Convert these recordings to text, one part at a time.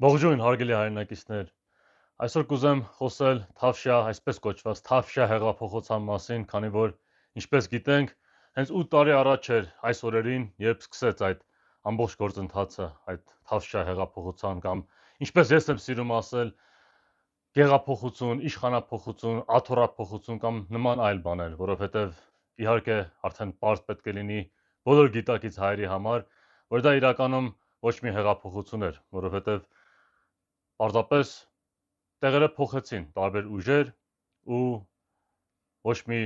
Ողջույն հարգելի հայրենակիցներ, այսօր կուզեմ խոսել Թավշյա, այսպես կոչված Թավշյա հեղափոխության մասին, քանի որ ինչպես գիտենք, հենց 8 տարի առաջ էր այս օրերին, երբ սկսեց այդ ամբողջ գործընթացը, այդ Թավշյա հեղափոխության կամ ինչպես ես եմ սիրում ասել, գեղափոխություն, իշխանափոխություն, աթոռափոխություն կամ նման այլ բաներ, որովհետև իհարկե արդեն պարզ պետք է լինի բոլոր գիտակից հայերի համար, որ դա իրականում ոչ մի հեղափոխություն էր, որովհետև պարզապես տեղերը փոխեցին տարբեր ուժեր ու ոչ մի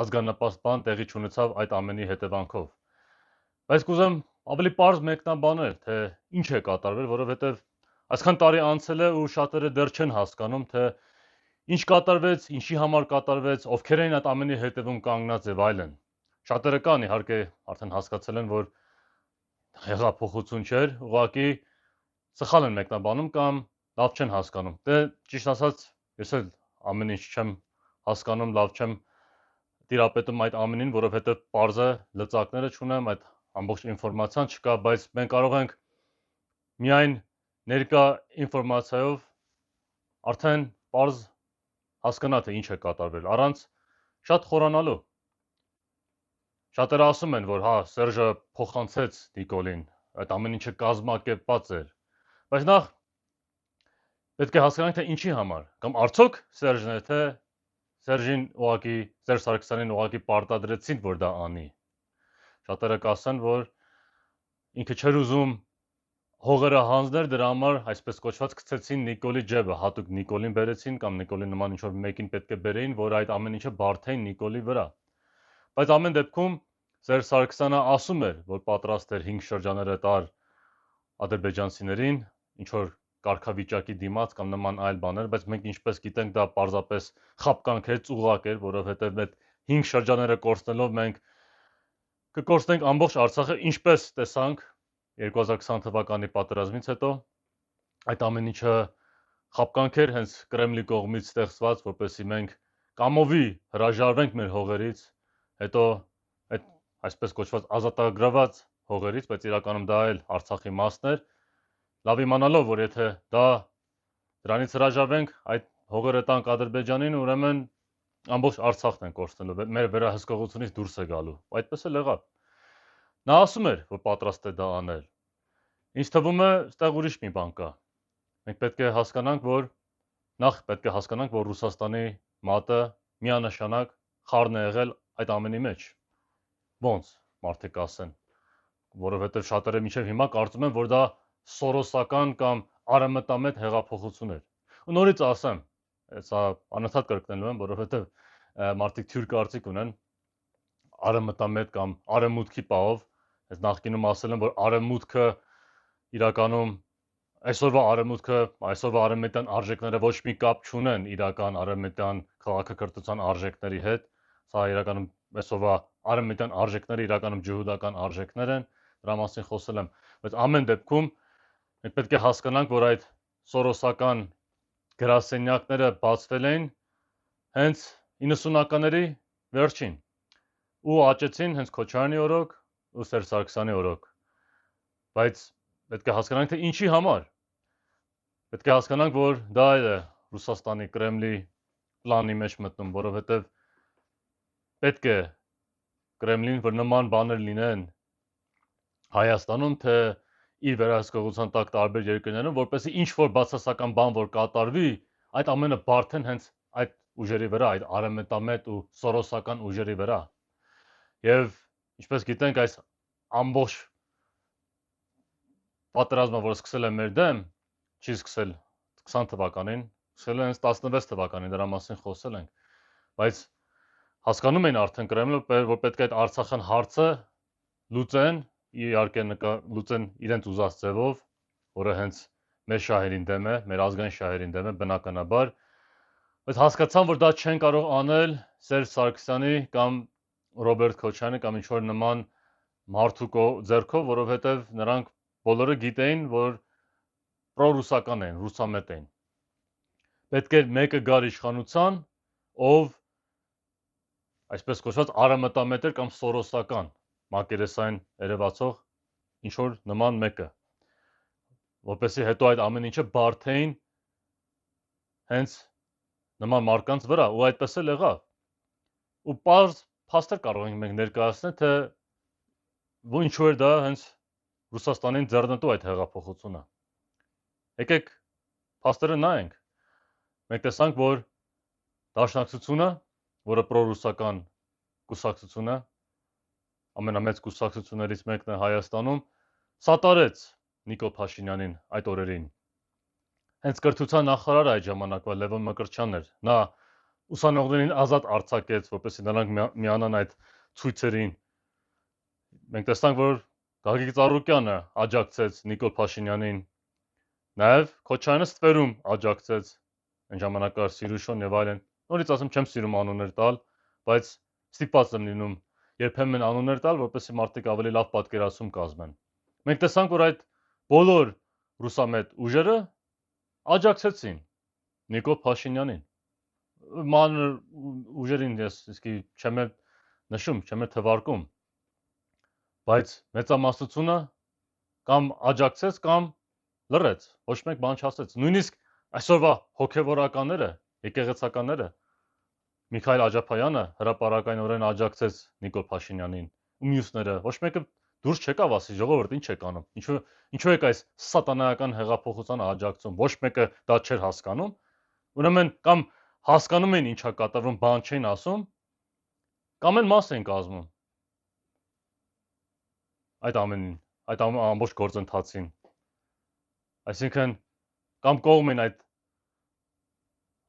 ազգանապաստ բան տեղի չունեցավ այդ ամենի հետևանքով։ Բայց կուզեմ ավելի պարզ մեկնաբանել, թե ինչ է կատարվել, որովհետև այսքան տարի անցել է ու շատերը դեռ չեն հասկանում, թե ինչ կատարվեց, ինչի համար կատարվեց, ովքեր էին այդ ամենի հետևում կանգնած եւ այլն։ Շատերը կան իհարկե արդեն հասկացել են, որ հեղափոխություն չէր, ուղղակի սխալ են մեկնաբանում կամ լավ չեն հասկանում։ Դե ճիշտ ասած, ես էլ ամեն ինչ չեմ հասկանում, լավ չեմ տիրապետում այդ ամենին, որովհետև պարզը լծակները չունեմ, այդ ամբողջ ինֆորմացիան չկա, բայց մենք կարող ենք միայն ներկա ինֆորմացիայով արդեն պարզ հասկանալ, թե ինչ է կատարվել, առանց շատ խորանալու։ Շատերը ասում են, որ հա, Սերժը փոխանցեց Նիկոլին, այդ ամեն ինչը կազմակերպված էր, բայց նախ պետք է հասկանանք, թե ինչի համար, կամ արդյոք Սերժն է, թե Սերժին ուղղակի, Սերժ Սարգսյանին ուղղակի պարտադրեցին, որ դա անի։ Շատերը կասեն, որ ինքը չէր ուզում հողերը հանձներ, դրա համար այսպես կոչված գցեցին Նիկոլի ջեբը, հատուկ Նիկոլին բերեցին կամ Նիկոլի նման ինչ-որ մեկին պետք է բերեին, որ այդ ամեն ինչը բարթեին Նիկոլի վրա։ Բայց ամեն դեպքում Սերժ Սարգսյանը ասում էր, որ պատրաստ էր 5 շրջանները տար ադրբեջանցիներին, ինչ որ կարգավիճակի դիմաց կամ նման այլ բաներ, բայց մենք ինչպես գիտենք, դա պարզապես խապկանք էր, ծուղակ էր, որովհետև այդ 5 շրջանները կորցնելով մենք կկորցնենք ամբողջ Արցախը, ինչպես տեսանք 2020 թվականի պատերազմից հետո, այդ ամեն ինչը խապկանք էր հենց Կրեմլի կողմից ստեղծված, որպեսզի մենք կամովի հրաժարվենք մեր հողերից, հետո այդ այսպես կոչված ազատագրված հողերից, բայց իրականում դա էլ Արցախի մասն էր, լավ իմանալով, որ եթե դրանից հրաժարվենք, այդ հողերը տանք Ադրբեջանին, ուրեմն ամբողջ Արցախն են կորցնելու, մեր վերահսկողությունից դուրս է գալու։ Այդպես էլ եղավ։ Նա ասում էր, որ պատրաստ է դա անել։ Ինձ թվում է, այստեղ ուրիշ մի բան կա։ Մենք պետք է հասկանանք, որ նախ պետք է հասկանանք, որ Ռուսաստանի մատը միանշանակ խառն է եղել այդ ամենի մեջ։ Ոնց մարդիկ ասեն, որովհետև շատերը մինչև հիմա կարծում են, որ դա սորոսական կամ արևմտամետ հեղափոխություն էր։ Ու նորից ասեմ, սա անընդհատ կրկնելու եմ, որովհետև մարդիկ թյուր կարծիք ունեն արևմտամետ կամ արևմուտքի պահով, այս նախկինում ասել են, որ արևմուտքը իրականում այսօրվա արևմուտքը, այսօրվա արևմտյան արժեքները ոչ մի կապ չունեն իրական արևմտյան քաղաքակրթության արժեքների հետ, սա իրականում այսօրվա արևմտյան արժեքները իրականում ջհուդական արժեքներ են, դրա մասին խոսել եմ, բայց ամեն դեպքում մենք պետք է հասկանանք, որ այդ սորոսական գրասենյակները բացվել են հենց 90-ականների վերջին ու աճեցին հենց Քոչարյանի օրոք ու Սերժ Սարգսյանի օրոք, բայց պետք է հասկանանք, թե ինչի համար։ Պետք է հասկանանք, որ դա է Ռուսաստանի Կրեմլի պլանի մեջ մտնում, որովհետև պետք է Կրեմլին, որ նման բաներ լինեն Հայաստանում, թե իր վերահսկողության տակ տարբեր երկրներում, որպեսզի ինչ-որ բացասական բան, որ կատարվի, այդ ամենը բարթեն հենց այդ ուժերի վրա, այդ արևմտամետ ու սորոսական ուժերի վրա։ Եվ ինչպես գիտենք, այս ամբողջ պատերազմը, որ սկսել է մեր դեմ, չի սկսել 20 թվականին, սկսել է հենց 16 թվականին, դրա մասին խոսել ենք, բայց հասկանում էին արդեն Կրեմլը, որ պետք է այդ Արցախյան հարցը լուծեն, իհարկե լուծեն իրենց ուզած ձևով, որը հենց մեր շահերին դեմ է, մեր ազգային շահերին դեմ է, բնականաբար, բայց հասկացան, որ դա չեն կարող անել Սերժ Սարգսյանի կամ Ռոբերտ Քոչարյանի կամ ինչ-որ նման մարդու ձեռքով, որովհետև նրանք բոլորը գիտեին, որ պրոռուսական են, ռուսամետ են։ Պետք է մեկը գար իշխանության, ով այսպես կոչված արևմտամետ էր կամ սորոսական, մակերեսային երևացող ինչ-որ նման մեկը։ որպեսզի հետո այդ ամեն ինչը բարթեին հենց նման մարկանց վրա ու այդպես էլ եղավ։ Ու պարզ փաստեր կարող ենք մենք ներկայացնել, թե ինչու էր դա հենց Ռուսաստանին ձեռնտու այդ հեղափոխությունը։ Եկեք փաստերը նայենք։ Մենք տեսանք, որ Դաշնակցությունը, որը պրոռուսական կուսակցություն է, ամենամեծ կուսակցություններից մեկն է Հայաստանում, սատարեց Նիկոլ Փաշինյանին այդ օրերին։ Հենց կրթության նախարարը այդ ժամանակվա Լևոն Մկրտչյանն էր։ Նա ուսանողներին ազատ արձակեց, որպեսզի նրանք միանան այդ ցույցերին։ Մենք տեսանք, որ Գագիկ Ծառուկյանը աջակցեց Նիկոլ Փաշինյանին, նաև Քոչարյանը ստվերում աջակցեց այն ժամանակար Սիրուշոն եւ այլն։ Նորից ասեմ, չեմ սիրում անուններ տալ, բայց ստիպված եմ լինում երբեմն անուններ տալ, որպեսզի մարդիկ ավելի լավ պատկերացում կազմեն։ Մենք տեսանք, որ այդ բոլոր ռուսամետ ուժերը աջակցեցին Նիկոլ Փաշինյանին։ Մանր ուժերին ես իսկի չեմ նշում, չեմ թվարկում, բայց մեծամասնությունը կամ աջակցեց կամ լռեց, ոչ մեկ բան չասեց։ Նույնիսկ այսօրվա հոգևորականները, եկեղեցականները, Միքայել Աջափայանը հրապարակայնորեն աջակցեց Նիկոլ Փաշինյանին, ու մյուսները ոչ մեկը դուրս չեկավ ասի, ժողովուրդ, ինչ եք անում։ Ինչու եք այս սատանայական հեղափոխությանը աջակցում։ Ոչ մեկը դա չէր հասկանում։ Ուրեմն կամ հասկանում էին ինչա կատարվում, բան չէին ասում, կամ են մաս էին կազմում այդ ամենին, այդ ամբողջ գործընթացին։ Այսինքն կամ կողմ են այդ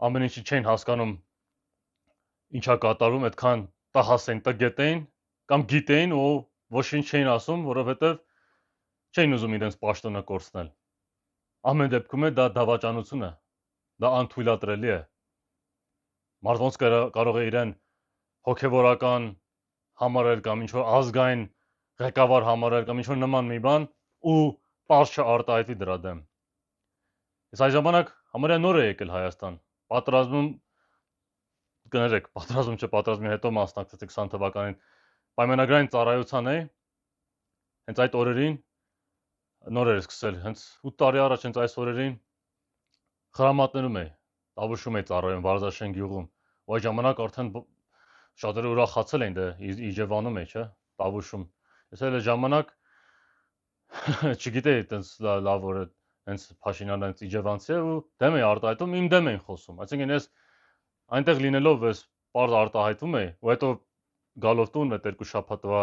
ամեն ինչի չէին հասկանում ինչա կատարվում, այդքան տահաս են, տգետ էին, կամ գիտեին ու ոչինչ չէին ասում, որովհետև չէին ուզում իրենց պաշտոնը կորցնել։ Ամեն դեպքում դա դավաճանություն է, դա անթույլատրելի է։ Մարդ ոնց կարող է իրեն հոգևորական համարել կամ ինչ-որ ազգային ղեկավար համարել կամ ինչ-որ նման մի բան ու պարզ չարտահայտվի դրա դեմ։ Ես այս ժամանակ համարյա նոր է եկել Հայաստան, պատրաստվում կներեք, պատրաստումի հետո մասնակցեցի 20 թվականին պայմանագրային ծառայության էի, հենց այդ օրերին նոր էր սկսել, հենց 8 տարի առաջ հենց այս օրերին խրամատներում էի, Տավուշում էի ծառայում Վարդաշեն գյուղում, ու այդ ժամանակ արդեն շատերը ուրախացել էին, դե Իջևանում էի, չէ, Տավուշում։ Ես էլ այդ ժամանակ չգիտեի այտենց լավ որ հենց Փաշինյանը հենց Իջևանցի է ու դեմ էի արտահայտում, իմ դեմ էին խոսում։ Այսինքն ես այնտեղ լինելով ես պարզ արտահայտվում էի, ու հետո գալով տուն այդ երկու շաբաթվա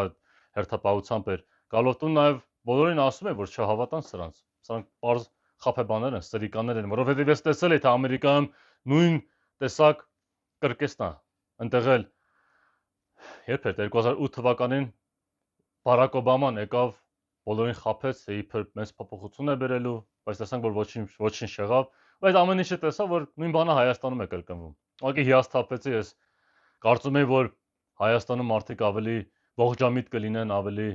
հերթապահությամբ էր։ Գալով տուն նաև բոլորին ասում եմ, որ չհավատան սրանց։ Սրանք պարզ խափեբաներ են, ստրիկաներ են, որովհետև ես տեսել եմ, թե Ամերիկայում նույն տեսակ կրկեսն է։ Այնտեղ էլ երբ էր 2008 թվականին Բարակ Օբաման եկավ, բոլորին խափեց, իբր մեծ փոփոխություն է բերելու, բայց տեսանք, որ ոչինչ չեղավ, բայց ամեն ինչը տեսա, որ նույն բանը Հայաստանում է կրկնվում։ Ուղղակի հիասթափվեցի ես։ Կարծում եմ, որ Հայաստանում մարդիկ ավելի ողջամիտ կլինեն, ավելի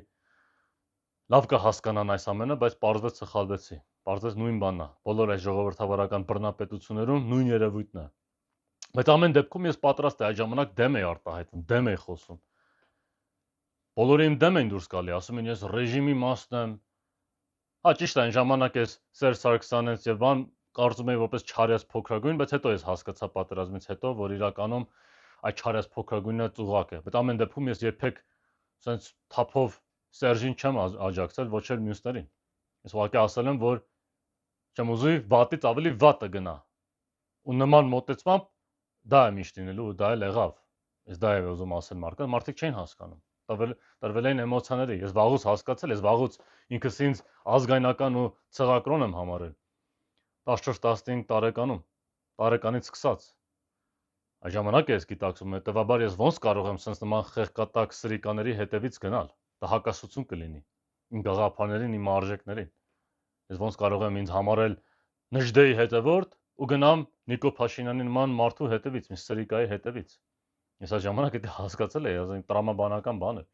լավ կհասկանան այս ամենը, բայց պարզվեց սխալվեցի։ Պարզվեց նույն բանն է։ Բոլոր այս ժողովրդավարական բռնապետություններում նույն երևույթն է։ Բայց ամեն դեպքում ես պատրաստ եմ այդ ժամանակ դեմ էի արտահայտվում, դեմ էի խոսում։ Բոլորը իմ դեմ են դուրս գալի, ասում են ես ռեժիմի մասն եմ։ Հա ճիշտ է, այն ժամանակ ես Սերժ Սարգսյանից եւ բան կարծում էի որպես չարյաց փոքրագույն, բայց հետո ես հասկացա պատերազմից հետո, որ իրականում այդ չարյաց փոքրագույնը ծուղակ է։ Բայց ամեն դեպքում ես երբեք sense թափով Սերժին չեմ աջակցել, ոչ էլ մյուսներին։ Ես ուղղակի ասել եմ, որ չեմ ուզի վատից ավելի վատը գնա։ Ու նման մոտեցմամբ դա է միշտ լինելու ու դա էլ եղավ։ Ես դա եմ ուզում ասել մարդիկ չէին հասկանում։ Տրվել էին էմոցիաների։ Ես վաղուց հասկացել, ես վաղուց ինքս ինձ ազգայնական ու ցեղակրոն եմ համարել։ 14-15 տարեկանից սկսած։ Այդ ժամանակ ես գիտակցում, հետևաբար ես ոնց կարող եմ sense նման խեղկատակ սրիկաների հետևից գնալ։ Դա հակասություն կլինի իմ գաղափարներին, իմ արժեքներին։ Ես ոնց կարող եմ ինձ համարել Նժդեի հետևորդ ու գնամ Նիկոլ Փաշինյանի նման մարդու հետևից, մի սրիկայի հետևից։ Ես այդ ժամանակ դա հասկացել էի, ասենք տրամաբանական բան է։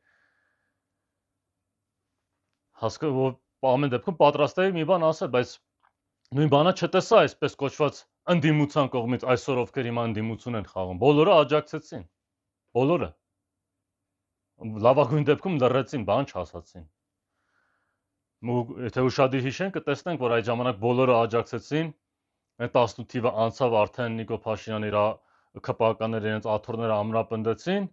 Ամեն դեպքում պատրաստ էի մի բան ասել, բայց նույն բանը չտեսա այսպես կոչված ընդդիմության կողմից այսօր ովքեր հիմա ընդդիմություն են խաղում։ Բոլորը աջակցեցին։ Բոլորը։ Լավագույն դեպքում լռեցին, բան չասացին։ Եթե ուշադիր հիշենք, կտեսնենք, որ այդ ժամանակ բոլորը աջակցեցին, այն 18 թիվը անցավ արդեն Նիկոլ Փաշինյանը իր ԿՊԱ-ները իրենց աթոռները ամրապնդեցին,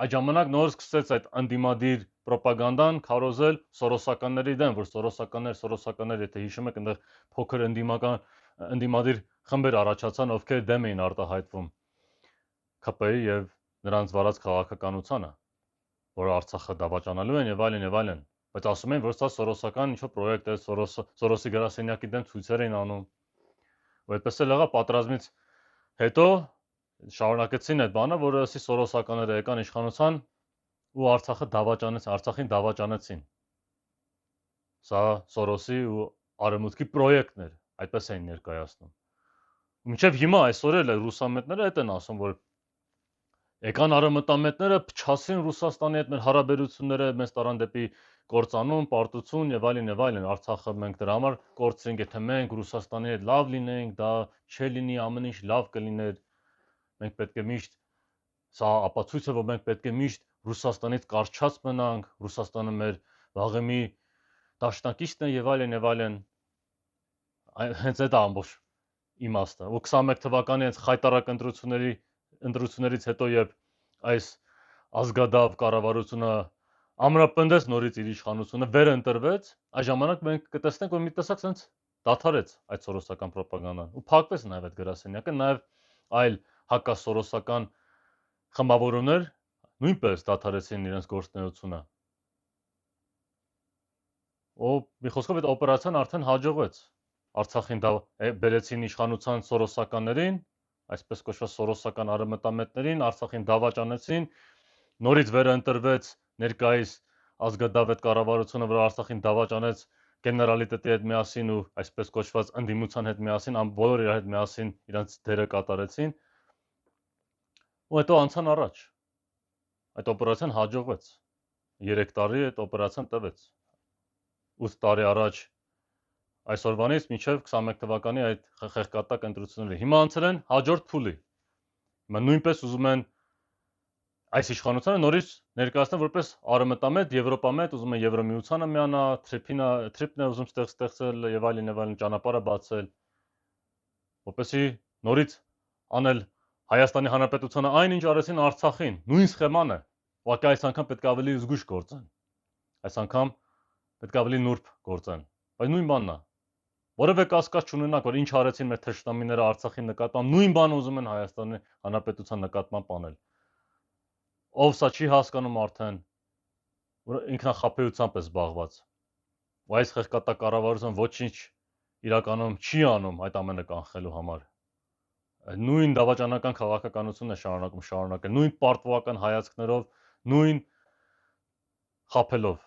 այդ ժամանակ նոր սկսեց այդ անդիմադիր ռոպագանդան քարոզել սորոսականների դեմ, որ սորոսականներ, եթե հիշում եք, այնտեղ փոքր ընդդիմադիր խմբեր առաջացան, ովքեր դեմ էին արտահայտվում ԿՊ-ի եւ նրանց վարած քաղաքականությանը, որ Արցախը դավաճանալու են եւ այլն եւ այլն, բայց ասում են, որ սա սորոսական ինչ-որ պրոյեկտ է, Սորոսի գրասենյակի դեմ ցույցեր էին անում, ու այդպես էլ եղավ պատերազմից հետո շարունակեցին այդ բանը, որ ասի սորոսականները եկան իշխանության ու Արցախին դավաճանեցին։ Սա Սորոսի ու Արևմուտքի պրոյեկտն էր, այդպես էին ներկայացնում։ Մինչև հիմա այսօր էլ ռուսամետները այդ են ասում, որ եկան արևմտամետները փչացին Ռուսաստանի հետ մեր հարաբերությունները, մեզ տարան դեպի կործանում, պարտություն եւ այլն, Արցախը մենք դրա համար կորցրինք, եթե մենք Ռուսաստանի հետ լավ լինենք, դա չլինի, ամեն ինչ լավ կլիներ։ Մենք պետք է միշտ սա ապացույց է, որ մենք պետք է միշտ Ռուսաստանից կարճած մնանք, Ռուսաստանը մեր վաղեմի դաշնակիցն է եւ այլն։ Հենց այդ է ամբողջ իմաստը։ Ու 21 թվականի հենց խայտարակ ընտրություններից հետո, երբ այս ազգադավ կառավարությունը ամրապնդեց նորից իր իշխանությունը, վերընտրվեց, այդ ժամանակ մենք կտեսնենք, որ մի տեսակ sense դադարեց այդ սորոսական ռոպագանդան ու փակվեց նաև այդ գրասենյակը, նաև այլ հակասորոսական խմբավորումներ նույնպես դադարեցին իրենց գործունեությունը։ Մի խոսքով այդ օպերացիան արդեն հաջողվեց։ Արցախին բերեցին իշխանության սորոսականներին, այսպես կոչված սորոսական արևմտամետներին, Արցախին դավաճանեցին, նորից վերընտրվեց ներկայիս ազգադավ այդ կառավարությունը, որ Արցախին դավաճանեց գեներալիտետի հետ միասին ու այսպես կոչված ընդդիմության հետ միասին, բոլորը իր հետ միասին իրենց դերը կատարեցին, ու հետո անցան առաջ։ Այդ օպերացիան հաջողվեց։ 3 տարի այդ օպերացիան տևեց։ 8 տարի առաջ այսօրվանից մինչև 21 թվականի այդ խեղկատակ ընտրությունները։ Հիմա անցել են հաջորդ փուլի։ Հիմա նույնպես ուզում են այս իշխանությունը նորից ներկայացնել որպես արևմտամետ, եվրոպամետ, ուզում են Եվրոմիությանը միանա, թրիպն է ուզում ստեղծել եւ այլն ճանապարհը բացել, որպեսզի նորից անել Հայաստանի Հանրապետությանը այնինչ արեցին Արցախին, նույն սխեման է։ Ուղղակի այս անգամ պետք է ավելի զգույշ գործեն։ Այս անգամ պետք է ավելի նուրբ գործեն, բայց նույն բանն է։ Որևէ կասկած չունենաք, որ ինչ արեցին մեր թշնամիները Արցախի նկատմամբ, նույն բանը ուզում են Հայաստանի Հանրապետության նկատմամբ անել։ Ով սա չի հասկանում արդեն, որ ինքնախապեյությամբ է զբաղված։ Ու այս խեղկատակ կառավարությունը ոչինչ իրականում չի անում այդ ամենը կանխելու համար։ Նույն դավաճանական քաղաքականությունն է շարունակել, նույն պարտվողական հայացքներով, նույն խաբելով։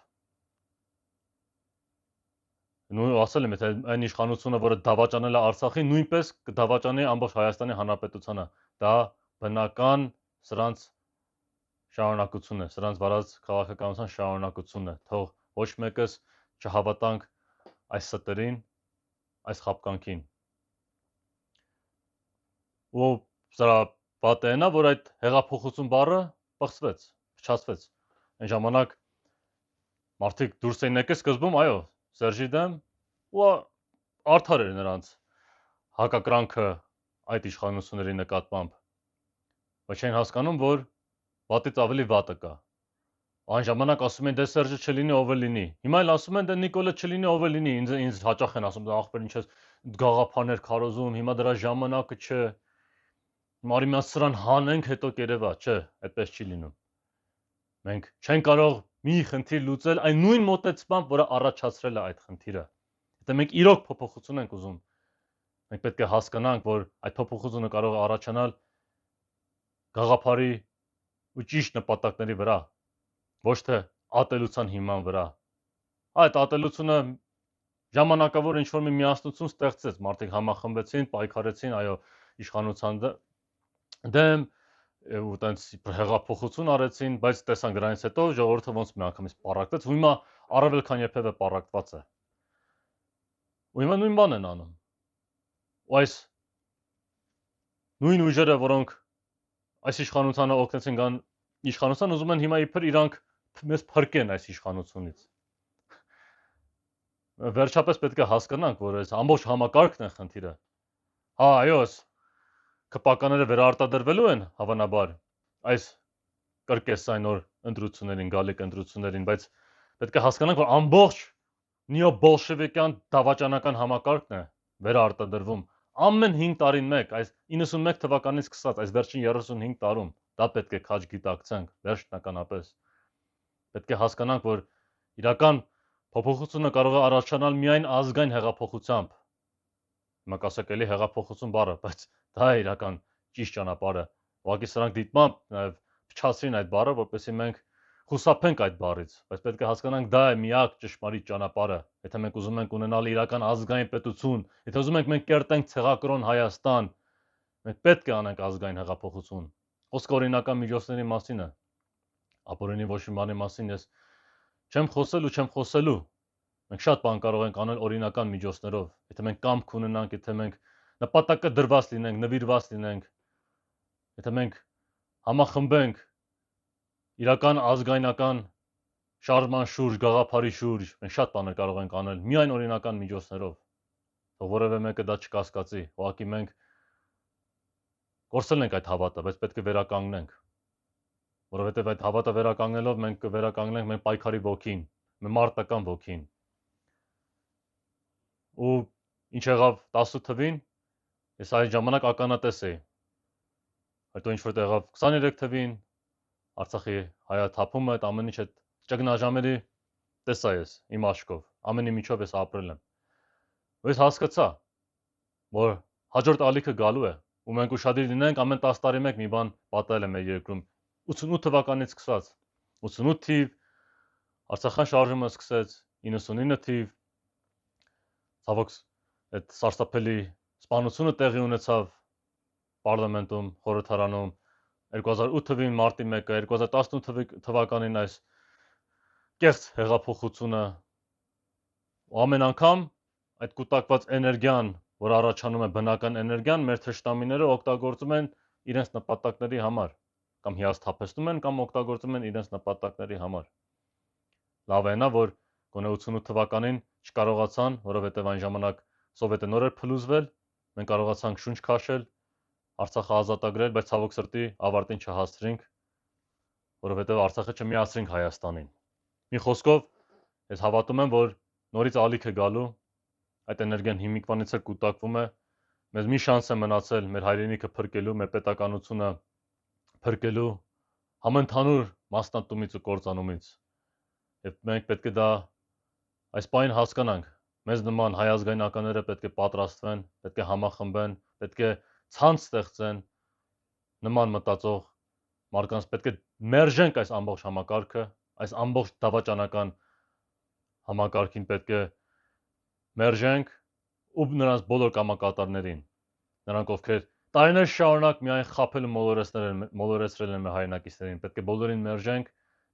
Նույն ասել եմ, եթե այն իշխանությունը, որը դավաճանել է Արցախին, նույնպես կդավաճանի ամբողջ Հայաստանի Հանրապետությանը։ Դա բնական սրանց շարունակությունն է, սրանց վարած քաղաքականության շարունակությունն է։ Թող ոչ մեկս չհավատանք այս ստերին, այս խաբկանքին։ Ու սրա պատենա, որ այդ հեղափոխություն բառը պղծվեց, փչացվեց։ Այն ժամանակ մարդիկ դուրս էին եկել սկզբում, այո, Սերժի դեմ, ու արդար էր նրանց հակակրանքը այդ իշխանությունների նկատմամբ, բայց չեն հասկանում, որ վատից ավելի վատը կա։ Այն ժամանակ ասում են, դե Սերժը չլինի, ով է լինի։ Հիմա էլ ասում են, դե Նիկոլը չլինի, ով է լինի։ Ինձ հաճախ են ասում, ախպեր, ինչ ես գաղափարներ քարոզում, հիմա դրա ժամանակը չէ։ Մարի մենք սրան հանենք, հետո կերևա, չէ, այդպես չի լինում։ Մենք չենք կարող մի խնդիր լուծել այն նույն մոտեցմամբ, որը առաջացրել է այդ խնդիրը։ Եթե մենք իրոք փոփոխություն ենք ուզում, մենք պետք է հասկանանք, որ այդ փոփոխությունը կարող է առաջանալ գաղափարի ու ճիշտ նպատակների վրա, ոչ թե ատելության հիման վրա։ Այդ ատելությունը ժամանակավոր ինչ-որ մի միասնություն ստեղծեց, մարդիկ համախմբվեցին, պայքարեցին, այո, իշխանության դեմ ու տենց հեղափոխություն արեցին, բայց տեսան դրանից հետո ժողովուրդը ոնց միանգամից պառակտեց, ու հիմա առավել քան երբևէ պառակտված է։ Ու հիմա նույն բանն են անում։ Ու այս նույն ուժերը, որոնք այս իշխանությանը օգնեցին գան իշխանության, ուզում են հիմա իբր իրանք մեզ փրկեն այս իշխանությունից։ վերջապես պետք է հասկանանք, որ այս ամբողջ համակարգն է խնդիրը։ Հա, այո, քպականները վերարտադրվելու են հավանաբար այս կրկեսային նոր ընտրություններին, գալիք ընտրություններին, բայց պետք է հասկանանք, որ ամբողջ նեոբոլշևիկյան դավաճանական համակարգն է վերարտադրվում ամեն 5 տարին մեկ, այս 91 թվականից սկսած, այս վերջին 35 տարում, դա պետք է քաջ գիտակցենք, վերջնականապես։ Պետք է հասկանանք, որ իրական փոփոխությունը կարող է առաջանալ միայն ազգային հեղափոխությամբ։ Հիմա կասեք էլի հեղափոխություն բառը, բայց դա է իրական ճիշտ ճանապարհը։ Ուղղակի սրանք դիտմամբ նաև փչացրին այդ բառը, որպեսզի մենք խուսափենք այդ բառից, բայց պետք է հասկանանք դա է միակ ճշմարիտ ճանապարհը։ Եթե մենք ուզում ենք ունենալ իրական ազգային պետություն, եթե ուզում ենք մենք կերտենք ցեղակրոն Հայաստան, մենք պետք է անենք ազգային հեղափոխություն։ Խոսքը օրինական միջոցների մասին է։ Ապօրինի ոչ մի բանի մասին ես չեմ խոսելու։ Մենք շատ բան կարող ենք անել օրինական միջոցներով, եթե մենք կամք ունենանք, եթե մենք նպատակը դրված լինենք, նվիրված լինենք, եթե մենք համախմբենք իրական ազգայնական շարժման շուրջ, գաղափարի շուրջ, մենք շատ բաներ կարող ենք անել միայն օրինական միջոցներով։ Թող որևէ մեկը դա չկասկածի, ուղղակի մենք կորցրել ենք այդ հավատը, բայց պետք է վերականգնենք, որովհետև այդ հավատը վերականգնելով մենք կվերականգնենք մեր պայքարի ոգին, մեր մարտական ոգին։ Ու ինչ եղավ 10 թվին, ես այդ ժամանակ ականատես էի։ Հետո ինչ որ եղավ 23 թվին, Արցախի հայաթափումը, այդ ամեն ինչ այդ ճգնաժամերի տեսա ես իմ աչքով, ամենի միջով ես ապրել եմ։ Ու ես հասկացա, որ հաջորդ ալիքը գալու է, ու մենք ուշադիր լինենք, ամեն 10 տարի մեկ մի բան պատահել է մեր երկրում։ 88 թվականից սկսած, 88 թիվ Արցախյան շարժումը սկսեց, 99 թիվ ցավոք այդ սարսափելի սպանությունը տեղի ունեցավ պարլամենտում, խորհրդարանում, 2008 թվին մարտի 1-ը, 2018 թվականին այս կեղծ հեղափոխությունը, ու ամեն անգամ այդ կուտակված էներգիան, որ առաջանում է բնական էներգիան, մեր թշնամիները օգտագործում են իրենց նպատակների համար, կամ հիասթափեցնում են, կամ օգտագործում են իրենց նպատակների համար։ Լավ է նա, որ գոնե 88 թվականին չկարողացան, որովհետև այն ժամանակ սովետը նոր էր փլուզվել, մենք կարողացանք շունչ քաշել, Արցախը ազատագրել, բայց ցավոք սրտի ավարտին չհասցրինք, որովհետև Արցախը չմիացրինք Հայաստանին։ Մի խոսքով, ես հավատում եմ, որ նորից ալիք է գալու, այդ էներգիան հիմիկվանից էլ կուտակվում է, մեզ մի շանս է մնացել մեր հայրենիքը փրկելու, մեր պետականությունը փրկելու, համընդհանուր մասնատումից ու կործանումից։ Եվ մենք պետք է դա այս պահին հասկանանք, մեզ նման հայ ազգայնականները պետք է պատրաստվեն, պետք է համախմբեն, պետք է ցանց ստեղծեն նման մտածող մարդկանց, պետք է մերժենք այս ամբողջ համակարգը, այս ամբողջ դավաճանական համակարգին պետք է մերժենք ու նրանց բոլոր կամակատարներին, նրանք ովքեր տարիներ շարունակ միայն խաբել ու մոլորեցրել են մեր հայրենակիցներին, պետք է բոլորին մերժենք,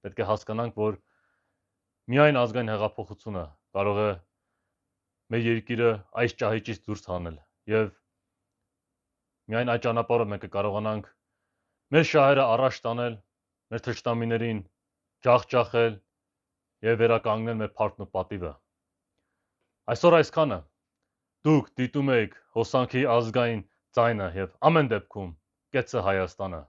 պետք է հասկանանք, որ միայն ազգային հեղափոխությունը կարող է մեր երկիրը այս ճահիճից դուրս հանել, եւ միայն այդ ճանապարհով մենք կկարողանանք մեր շահերը առաջ տանել, մեր թշնամիներին ջախջախել եւ վերականգնել մեր փառքն ու պատիվը։ Այսօր այսքանը։ Դուք դիտում եք հոսանքի ազգային ձայնը եւ ամեն դեպքում կեցը Հայաստանը։